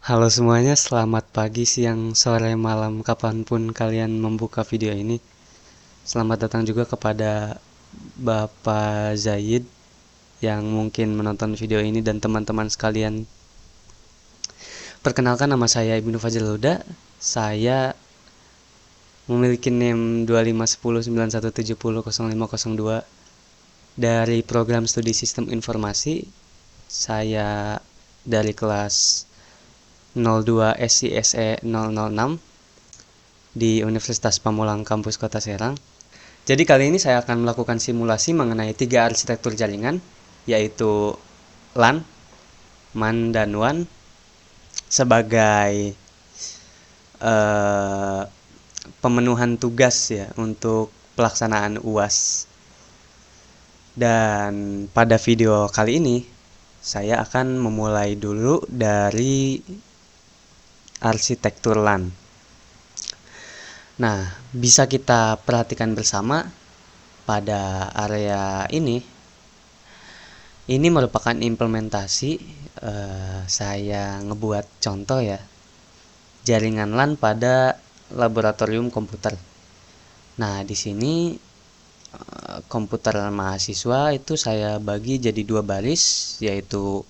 Halo semuanya, selamat pagi, siang, sore, malam, kapanpun kalian membuka video ini. Selamat datang juga kepada Bapak Zaid yang mungkin menonton video ini dan teman-teman sekalian. Perkenalkan, nama saya Ibnu Fajrul Huda. Saya memiliki NIM 251091700502 dari program studi sistem informasi. Saya dari kelas 02 SISE 006 di Universitas Pamulang Kampus Kota Serang. Jadi kali ini saya akan melakukan simulasi mengenai 3 arsitektur jaringan, yaitu LAN, MAN, dan WAN sebagai pemenuhan tugas ya untuk pelaksanaan UAS. Dan pada video kali ini saya akan memulai dulu dari arsitektur LAN. Nah, bisa kita perhatikan bersama pada area ini. Ini merupakan implementasi, saya ngebuat contoh ya, jaringan LAN pada laboratorium komputer. Nah, di sini komputer mahasiswa itu saya bagi jadi 2 baris, yaitu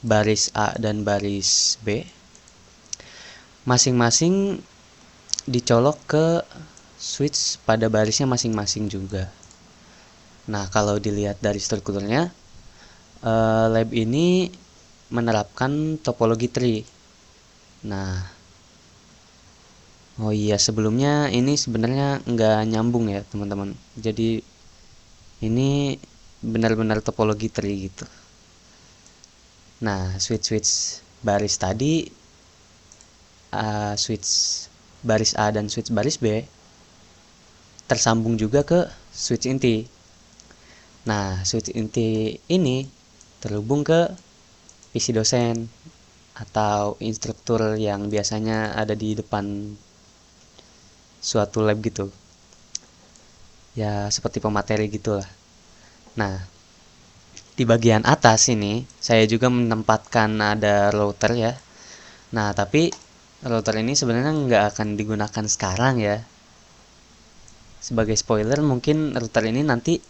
baris A dan baris B. Masing-masing dicolok ke switch pada barisnya masing-masing juga. Nah, kalau dilihat dari strukturnya, lab ini menerapkan topologi tree. Nah, oh iya, sebelumnya ini sebenarnya nggak nyambung ya teman-teman. Jadi ini benar-benar topologi tree gitu. Nah, switch baris tadi, switch baris A dan switch baris B tersambung juga ke switch inti. Nah, switch inti ini terhubung ke PC dosen atau instruktur yang biasanya ada di depan suatu lab gitu. Ya, seperti pemateri gitulah. Nah, di bagian atas ini saya juga menempatkan ada router ya. Nah, tapi router ini sebenarnya nggak akan digunakan sekarang ya. Sebagai spoiler, mungkin router ini nanti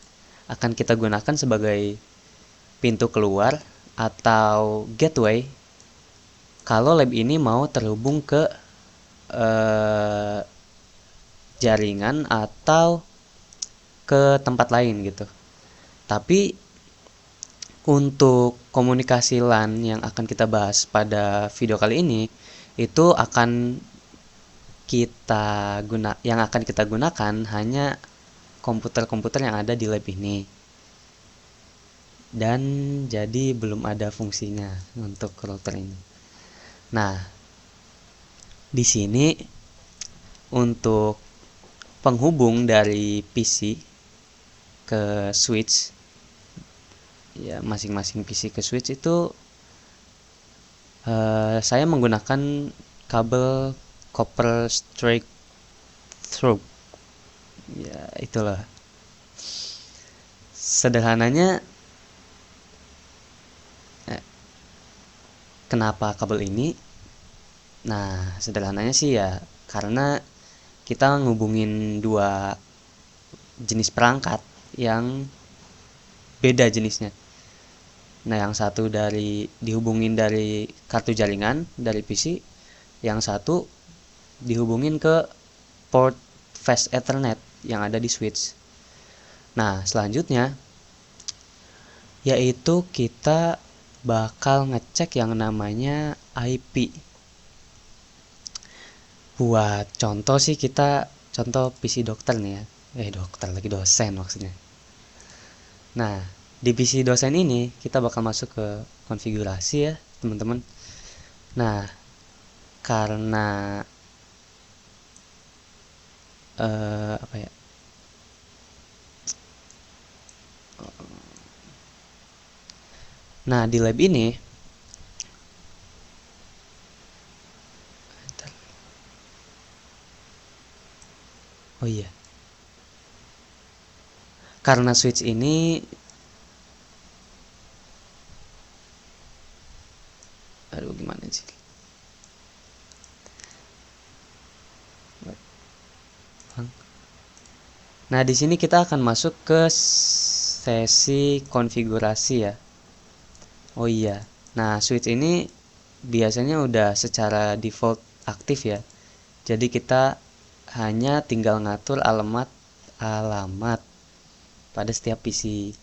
akan kita gunakan sebagai pintu keluar atau gateway kalau lab ini mau terhubung ke jaringan atau ke tempat lain gitu. Tapi untuk komunikasi LAN yang akan kita bahas pada video kali ini itu yang akan kita gunakan hanya komputer-komputer yang ada di lab ini. Dan jadi belum ada fungsinya untuk router ini. Nah, di sini untuk penghubung dari PC ke switch ya, masing-masing PC ke switch itu saya menggunakan kabel copper straight through. Ya, itulah. Sederhananya, kenapa kabel ini? Nah, sederhananya sih ya karena kita ngubungin 2 jenis perangkat yang beda jenisnya. Nah, yang satu dihubungin dari kartu jaringan dari PC, yang satu dihubungin ke port fast ethernet yang ada di switch. Nah, selanjutnya yaitu kita bakal ngecek yang namanya IP. Buat contoh sih, kita contoh PC dokter nih ya. Dokter lagi, dosen maksudnya. Nah, di PC dosen ini kita bakal masuk ke konfigurasi ya, teman-teman. Nah, karena apa ya? Nah, di lab ini oh iya. Karena switch ini aduh, gimana sih? gampang. Nah, di sini kita akan masuk ke sesi konfigurasi ya. Oh iya. Nah, switch ini biasanya udah secara default aktif ya. Jadi kita hanya tinggal ngatur alamat pada setiap PC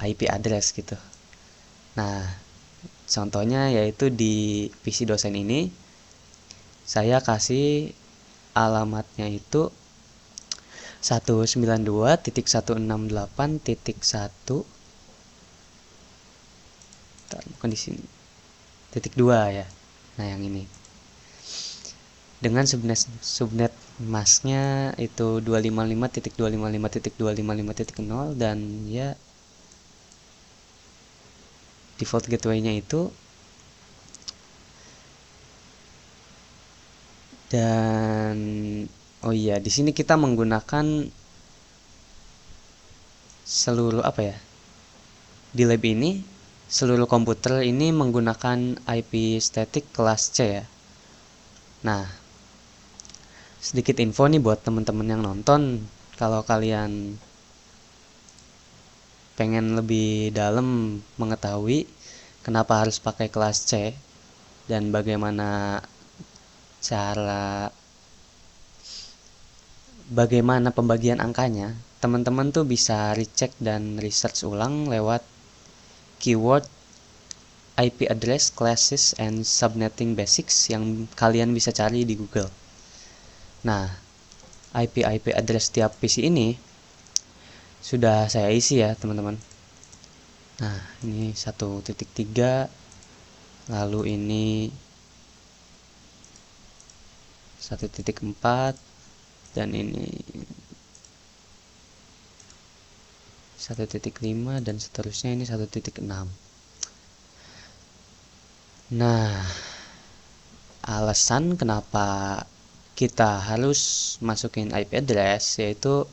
IP address gitu. Nah, contohnya yaitu di PC dosen ini saya kasih alamatnya itu 192.168.1 bukan di sini. .2 ya. Nah, yang ini. Dengan subnet masknya itu 255.255.255.0 dan ya default gateway-nya itu. Dan oh iya, di sini kita menggunakan seluruh apa ya? Di lab ini seluruh komputer ini menggunakan IP static kelas C ya. Nah, sedikit info nih buat teman-teman yang nonton, kalau kalian pengen lebih dalam mengetahui kenapa harus pakai kelas C dan bagaimana pembagian angkanya, teman-teman tuh bisa recheck dan research ulang lewat keyword IP address classes and subnetting basics yang kalian bisa cari di Google. Nah, IP address tiap PC ini sudah saya isi ya, teman-teman. Nah, ini 1.3, lalu ini 1.4, dan ini 1.5 dan seterusnya ini 1.6. Nah, alasan kenapa kita harus masukin IP address yaitu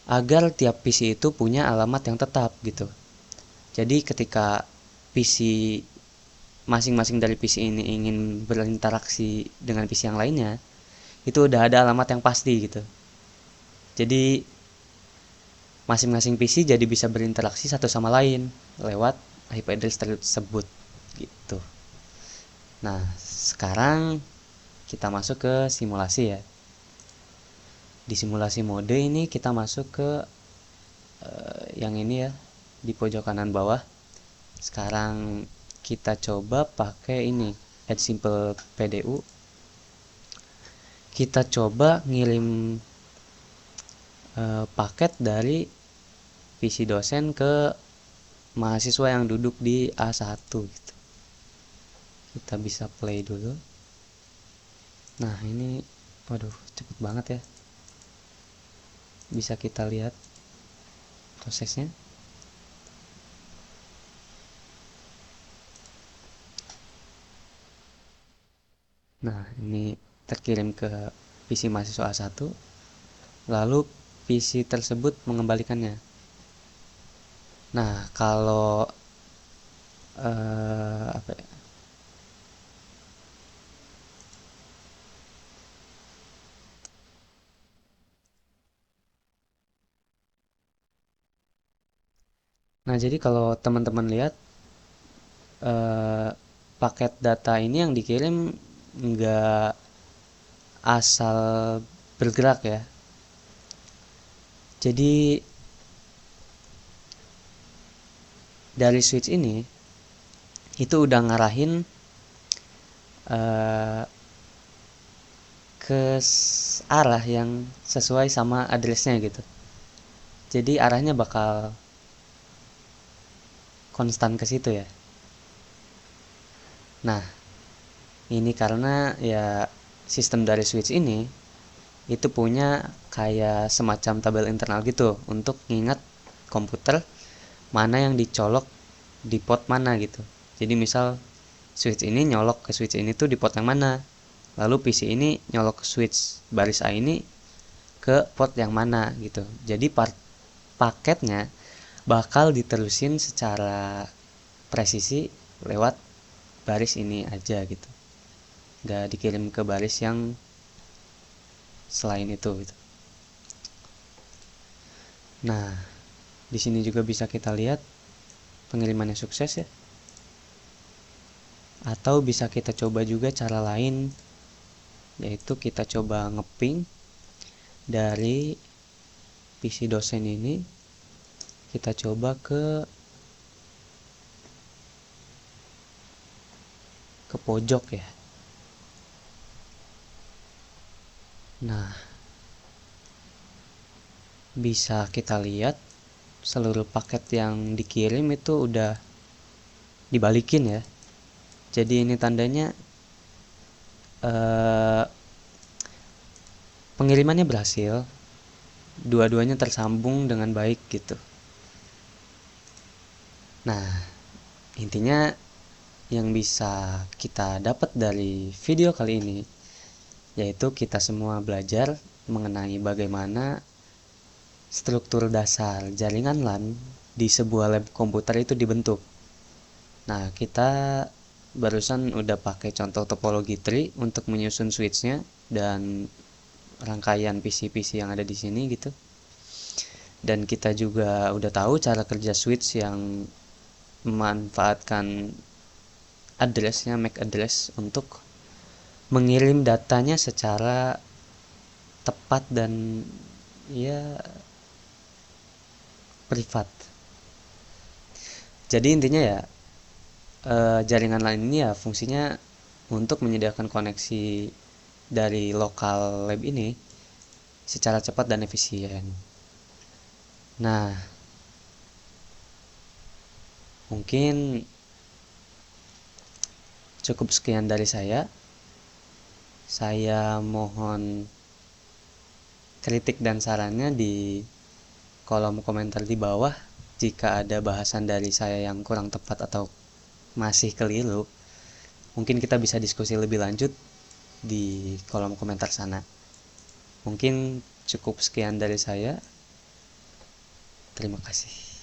agar tiap PC itu punya alamat yang tetap gitu. Jadi ketika PC masing-masing dari PC ini ingin berinteraksi dengan PC yang lainnya, itu udah ada alamat yang pasti gitu. Jadi masing-masing PC jadi bisa berinteraksi satu sama lain lewat IP address tersebut gitu. Nah, sekarang kita masuk ke simulasi ya. Di simulasi mode ini kita masuk ke yang ini ya, di pojok kanan bawah. Sekarang kita coba pakai ini, add simple PDU. Kita coba ngirim paket dari PC dosen ke mahasiswa yang duduk di A1 gitu. Kita bisa play dulu. Nah, ini waduh, cepet banget ya. Bisa kita lihat prosesnya. Nah, ini terkirim ke PC mahasiswa A1, lalu PC tersebut mengembalikannya. Nah, kalau apa ya? Nah, jadi kalau teman-teman lihat paket data ini yang dikirim nggak asal bergerak ya. Jadi dari switch ini itu udah ngarahin ke arah yang sesuai sama addressnya gitu. Jadi arahnya bakal konstan ke situ ya. Nah, ini karena ya sistem dari switch ini itu punya kayak semacam tabel internal gitu untuk ngingat komputer mana yang dicolok di port mana gitu. Jadi misal switch ini nyolok ke switch ini tuh di port yang mana, lalu PC ini nyolok ke switch baris A ini ke port yang mana gitu. Jadi paketnya bakal diterusin secara presisi lewat baris ini aja gitu, nggak dikirim ke baris yang selain itu gitu. Nah, di sini juga bisa kita lihat pengirimannya sukses ya. Atau bisa kita coba juga cara lain, yaitu kita coba ngeping dari PC dosen ini, kita coba ke pojok ya. Nah, bisa kita lihat seluruh paket yang dikirim itu udah dibalikin ya. Jadi ini tandanya pengirimannya berhasil, dua-duanya tersambung dengan baik gitu. Nah, intinya yang bisa kita dapat dari video kali ini yaitu kita semua belajar mengenai bagaimana struktur dasar jaringan LAN di sebuah lab komputer itu dibentuk. Nah, kita barusan udah pakai contoh topologi tree untuk menyusun switch-nya dan rangkaian PC-PC yang ada di sini gitu. Dan kita juga udah tahu cara kerja switch yang memanfaatkan address-nya, MAC address untuk mengirim datanya secara tepat dan ya privat. Jadi intinya ya jaringan LAN ini ya fungsinya untuk menyediakan koneksi dari lokal lab ini secara cepat dan efisien. Nah, mungkin cukup sekian dari saya. Saya mohon kritik dan sarannya di kolom komentar di bawah. Jika ada bahasan dari saya yang kurang tepat atau masih keliru, mungkin kita bisa diskusi lebih lanjut di kolom komentar sana. Mungkin cukup sekian dari saya. Terima kasih.